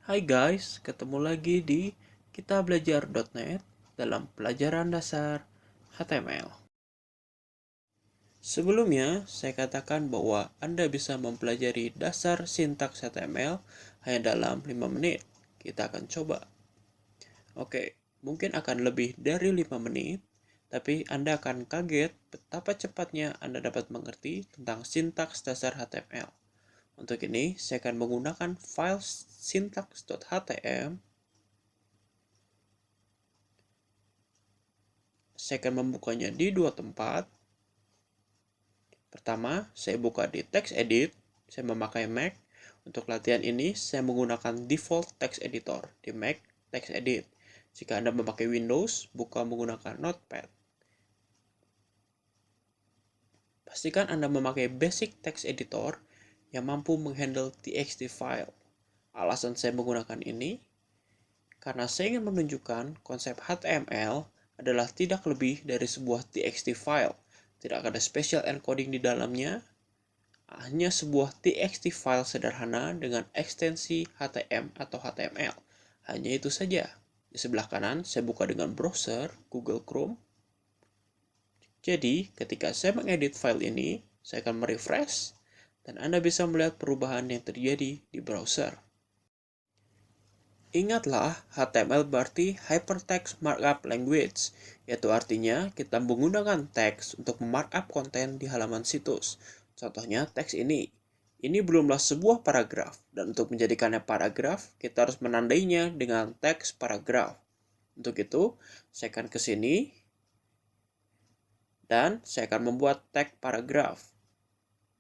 Hai guys, ketemu lagi di kitabelajar.net dalam pelajaran dasar HTML. Sebelumnya, saya katakan bahwa Anda bisa mempelajari dasar sintaks HTML hanya dalam 5 menit. Kita akan coba. Oke, mungkin akan lebih dari 5 menit, tapi Anda akan kaget betapa cepatnya Anda dapat mengerti tentang sintaks dasar HTML. Untuk ini, saya akan menggunakan file syntax.htm. Saya akan membukanya di dua tempat. Pertama, saya buka di text edit. Saya memakai Mac. Untuk latihan ini, saya menggunakan default text editor di Mac text edit. Jika Anda memakai Windows, buka menggunakan Notepad. Pastikan Anda memakai basic text editor yang mampu menghandle txt file. Alasan saya menggunakan ini, karena saya ingin menunjukkan konsep HTML adalah tidak lebih dari sebuah txt file. Tidak ada special encoding di dalamnya, hanya sebuah txt file sederhana dengan ekstensi HTML atau HTML. Hanya itu saja. Di sebelah kanan, saya buka dengan browser Google Chrome. Jadi, ketika saya mengedit file ini, saya akan merefresh, dan Anda bisa melihat perubahan yang terjadi di browser. Ingatlah, HTML berarti Hypertext Markup Language, yaitu artinya kita menggunakan teks untuk memarkup konten di halaman situs. Contohnya teks ini. Ini belumlah sebuah paragraf, dan untuk menjadikannya paragraf, kita harus menandainya dengan teks paragraf. Untuk itu, saya akan ke sini, dan saya akan membuat teks paragraf.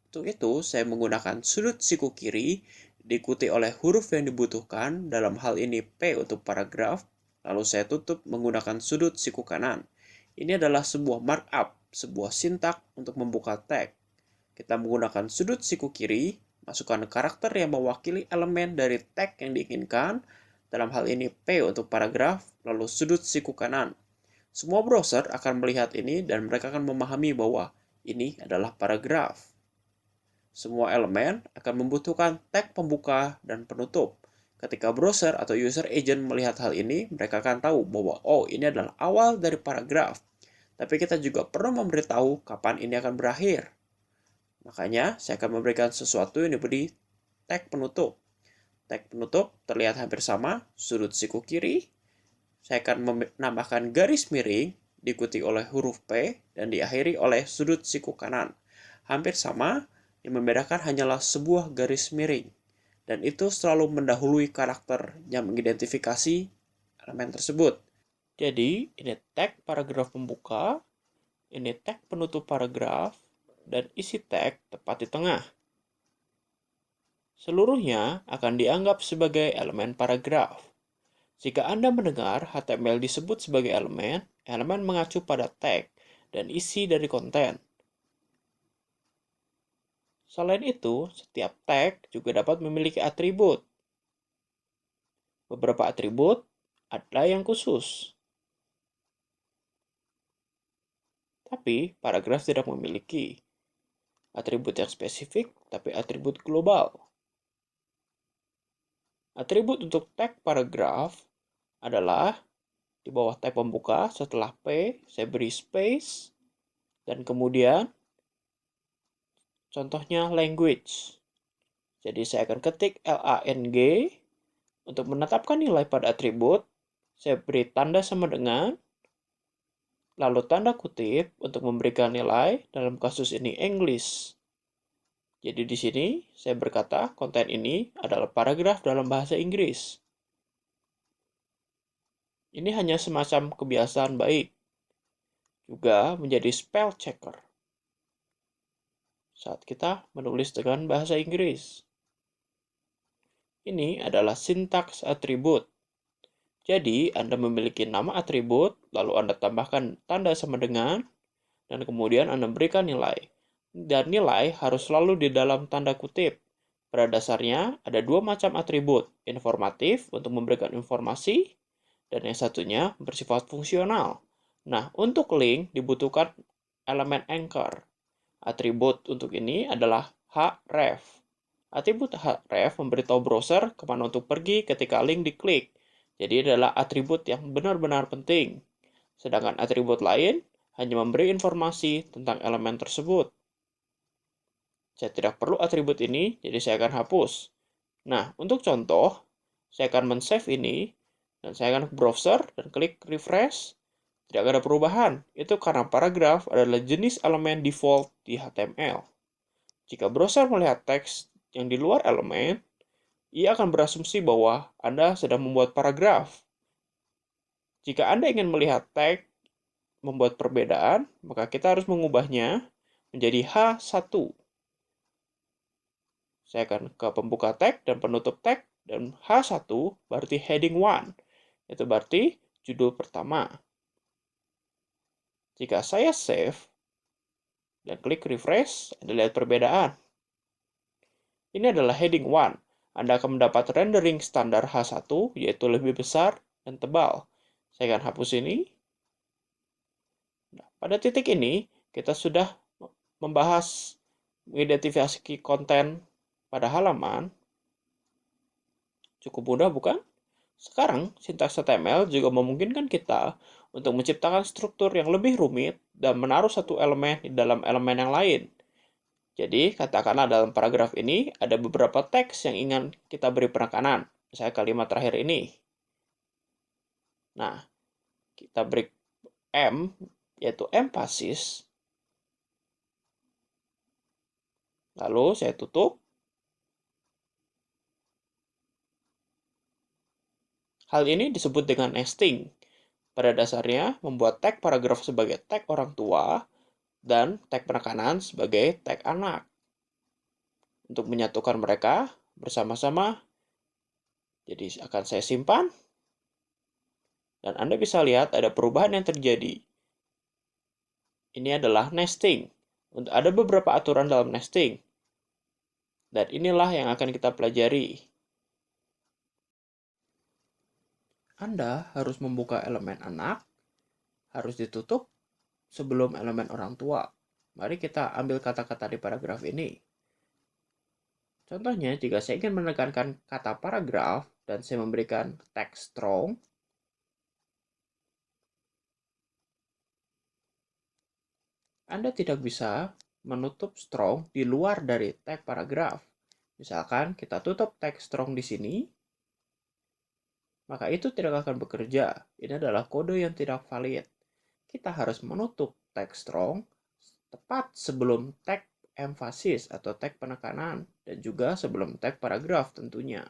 Untuk itu, saya menggunakan sudut siku kiri, diikuti oleh huruf yang dibutuhkan, dalam hal ini P untuk paragraf, lalu saya tutup menggunakan sudut siku kanan. Ini adalah sebuah markup, sebuah sintak untuk membuka tag. Kita menggunakan sudut siku kiri, masukkan karakter yang mewakili elemen dari tag yang diinginkan, dalam hal ini P untuk paragraf, lalu sudut siku kanan. Semua browser akan melihat ini dan mereka akan memahami bahwa ini adalah paragraf. Semua elemen akan membutuhkan tag pembuka dan penutup. Ketika browser atau user agent melihat hal ini, mereka akan tahu bahwa ini adalah awal dari paragraf. Tapi kita juga perlu memberitahu kapan ini akan berakhir. Makanya, saya akan memberikan sesuatu yang diberi tag penutup. Tag penutup terlihat hampir sama, sudut siku kiri. Saya akan menambahkan garis miring, diikuti oleh huruf P, dan diakhiri oleh sudut siku kanan. Hampir sama, yang membedakan hanyalah sebuah garis miring. Dan itu selalu mendahului karakter yang mengidentifikasi elemen tersebut. Jadi, ini tag paragraf pembuka, ini tag penutup paragraf, dan isi tag tepat di tengah. Seluruhnya akan dianggap sebagai elemen paragraf. Jika Anda mendengar HTML disebut sebagai elemen, elemen mengacu pada tag dan isi dari konten. Selain itu, setiap tag juga dapat memiliki atribut. Beberapa atribut ada yang khusus, tapi paragraf tidak memiliki atribut yang spesifik, tapi atribut global. Atribut untuk tag paragraf adalah di bawah tag pembuka, setelah P, saya beri space, dan kemudian contohnya language. Jadi saya akan ketik lang untuk menetapkan nilai pada atribut. Saya beri tanda sama dengan, lalu tanda kutip untuk memberikan nilai, dalam kasus ini English. Jadi di sini saya berkata konten ini adalah paragraf dalam bahasa Inggris. Ini hanya semacam kebiasaan baik. Juga menjadi spell checker saat kita menulis dengan bahasa Inggris. Ini adalah sintaks atribut. Jadi, Anda memiliki nama atribut, lalu Anda tambahkan tanda sama dengan, dan kemudian Anda berikan nilai. Dan nilai harus selalu di dalam tanda kutip. Pada dasarnya, ada dua macam atribut, informatif untuk memberikan informasi, dan yang satunya bersifat fungsional. Nah, untuk link dibutuhkan elemen anchor. Atribut untuk ini adalah href. Atribut href memberitahu browser kemana untuk pergi ketika link diklik. Jadi adalah atribut yang benar-benar penting. Sedangkan atribut lain hanya memberi informasi tentang elemen tersebut. Saya tidak perlu atribut ini, jadi saya akan hapus. Nah, untuk contoh, saya akan men-save ini, dan saya akan ke browser dan klik refresh. Tidak ada perubahan. Itu karena paragraf adalah jenis elemen default di HTML. Jika browser melihat teks yang di luar elemen, ia akan berasumsi bahwa Anda sedang membuat paragraf. Jika Anda ingin melihat teks membuat perbedaan, maka kita harus mengubahnya menjadi H1. Saya akan ke pembuka tag dan penutup tag, dan H1 berarti heading 1. Itu berarti judul pertama. Jika saya save dan klik refresh, Anda lihat perbedaan. Ini adalah heading 1. Anda akan mendapat rendering standar H1, yaitu lebih besar dan tebal. Saya akan hapus ini. Nah, pada titik ini, kita sudah membahas mengidentifikasi konten pada halaman. Cukup mudah, bukan? Sekarang, sintaks HTML juga memungkinkan kita untuk menciptakan struktur yang lebih rumit dan menaruh satu elemen di dalam elemen yang lain. Jadi, katakanlah dalam paragraf ini ada beberapa teks yang ingin kita beri penekanan. Misalnya kalimat terakhir ini. Nah, kita beri M, yaitu emphasis. Lalu saya tutup. Hal ini disebut dengan nesting. Pada dasarnya, membuat tag paragraf sebagai tag orang tua dan tag penekanan sebagai tag anak. Untuk menyatukan mereka bersama-sama, jadi akan saya simpan. Dan Anda bisa lihat ada perubahan yang terjadi. Ini adalah nesting. Ada beberapa aturan dalam nesting. Dan inilah yang akan kita pelajari. Anda harus membuka elemen anak, harus ditutup sebelum elemen orang tua. Mari kita ambil kata-kata di paragraf ini. Contohnya, jika saya ingin menekankan kata paragraf dan saya memberikan teks strong, Anda tidak bisa menutup strong di luar dari tag paragraf. Misalkan kita tutup tag strong di sini, maka itu tidak akan bekerja. Ini adalah kode yang tidak valid. Kita harus menutup tag strong tepat sebelum tag emphasis atau tag penekanan dan juga sebelum tag paragraf tentunya.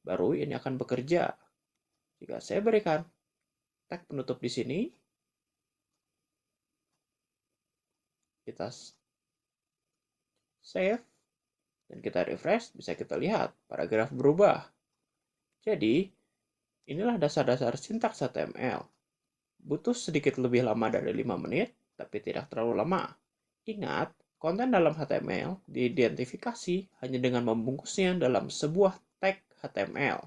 Baru ini akan bekerja. Jika saya berikan tag penutup di sini, kita save dan kita refresh, bisa kita lihat paragraf berubah. Jadi, inilah dasar-dasar sintaks HTML. Butuh sedikit lebih lama dari 5 menit, tapi tidak terlalu lama. Ingat, konten dalam HTML diidentifikasi hanya dengan membungkusnya dalam sebuah tag HTML.